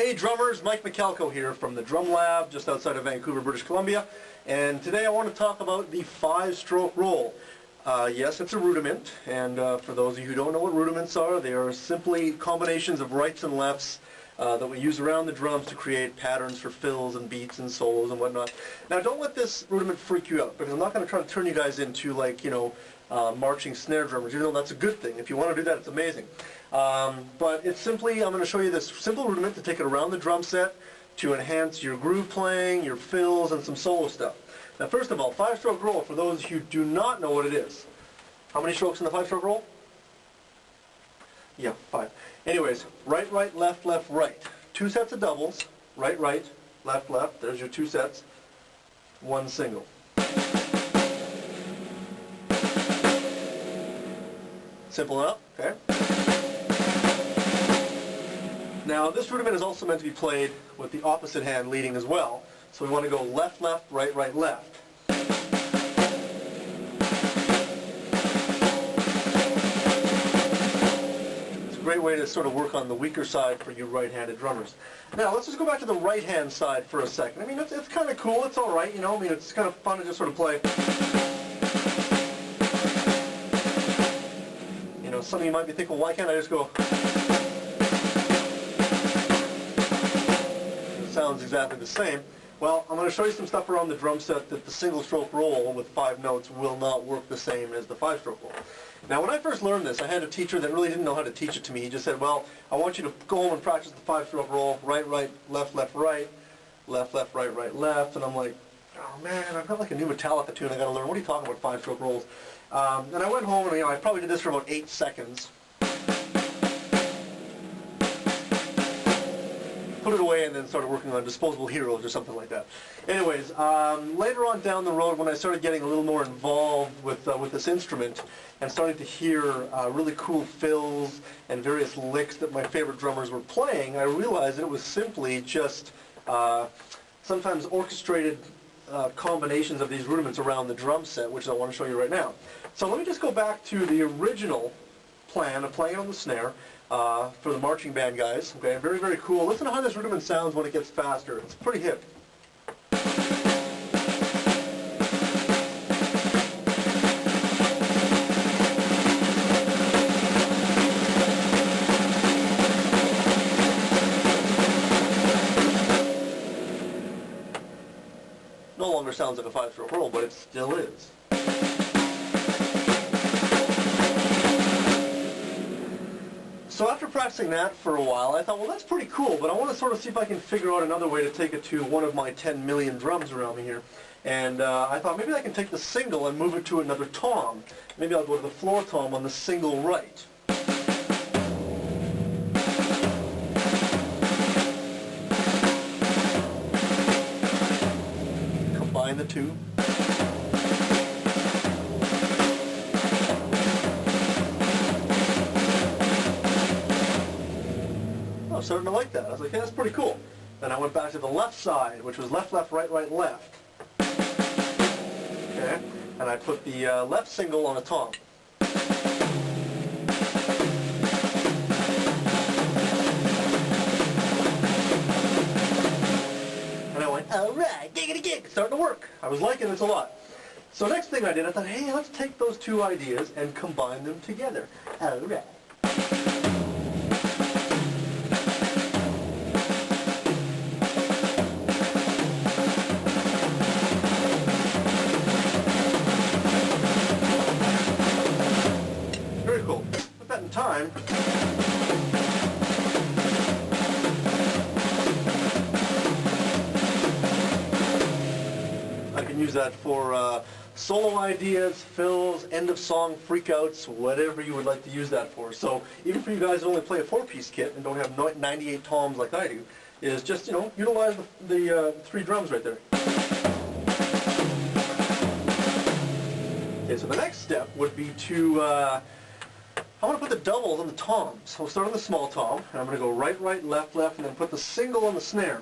Hey drummers, Mike Michalkow here from the Drum Lab just outside of Vancouver, British Columbia, and today I want to talk about the 5-stroke roll. Yes, it's a rudiment, and for those of you who don't know what rudiments are, they are simply combinations of rights and lefts that we use around the drums to create patterns for fills and beats and solos and whatnot. Now don't let this rudiment freak you out, because I'm not going to try to turn you guys into marching snare drummers, even though that's a good thing. If you want to do that, it's amazing. But it's simply, I'm going to show you this simple rudiment to take it around the drum set to enhance your groove playing, your fills, and some solo stuff. Now first of all, 5-stroke roll, for those who do not know what it is. How many strokes in the 5-stroke roll? Yeah, 5. Anyways, right, right, left, left, right. 2 sets of doubles, right, right, left, left. There's your 2 sets. 1 single. Simple enough, okay? Now this rudiment is also meant to be played with the opposite hand leading as well. So we want to go left, left, right, right, left. It's a great way to sort of work on the weaker side for you right-handed drummers. Now let's just go back to the right-hand side for a second. I mean, it's kind of cool, it's alright, you know, I mean, it's kind of fun to just sort of play. You know, some of you might be thinking, well, why can't I just go? It sounds exactly the same. Well, I'm going to show you some stuff around the drum set that the single-stroke roll with 5 notes will not work the same as the 5-stroke roll. Now, when I first learned this, I had a teacher that really didn't know how to teach it to me. He just said, well, I want you to go home and practice the 5-stroke roll, right, right, left, left, right, left, left, right, right, left. And I'm like, oh man, I've got like a new Metallica tune I got to learn. What are you talking about, 5-stroke rolls? And I went home and I probably did this for about 8 seconds. Put it away and then started working on Disposable Heroes or something like that. Anyways, later on down the road when I started getting a little more involved with this instrument and starting to hear really cool fills and various licks that my favorite drummers were playing, I realized that it was simply just sometimes orchestrated combinations of these rudiments around the drum set, which I want to show you right now. So let me just go back to the original plan of playing on the snare for the marching band guys. Okay, very, very cool. Listen to how this rudiment sounds when it gets faster. It's pretty hip. No longer sounds like a 5-stroke roll, but it still is. So after practicing that for a while, I thought, well, that's pretty cool, but I want to sort of see if I can figure out another way to take it to one of my 10 million drums around me here. And I thought maybe I can take the single and move it to another tom. Maybe I'll go to the floor tom on the single right. Combine the two. I was starting to like that. I was like, hey, that's pretty cool. Then I went back to the left side, which was left, left, right, right, left. Okay, and I put the left single on a tom. And I went, all right, giggity gig, it's starting to work. I was liking this a lot. So next thing I did, I thought, hey, let's take those two ideas and combine them together. All right. Time. I can use that for solo ideas, fills, end of song freakouts, whatever you would like to use that for. So even for you guys who only play a 4-piece kit and don't have 98 toms like I do, is just, you know, utilize the 3 drums right there. Okay, so the next step would be to I want to put the doubles on the toms. So we'll start on the small tom, and I'm going to go right, right, left, left, and then put the single on the snare.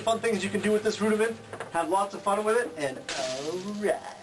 many fun things you can do with this rudiment. Have lots of fun with it, and alright.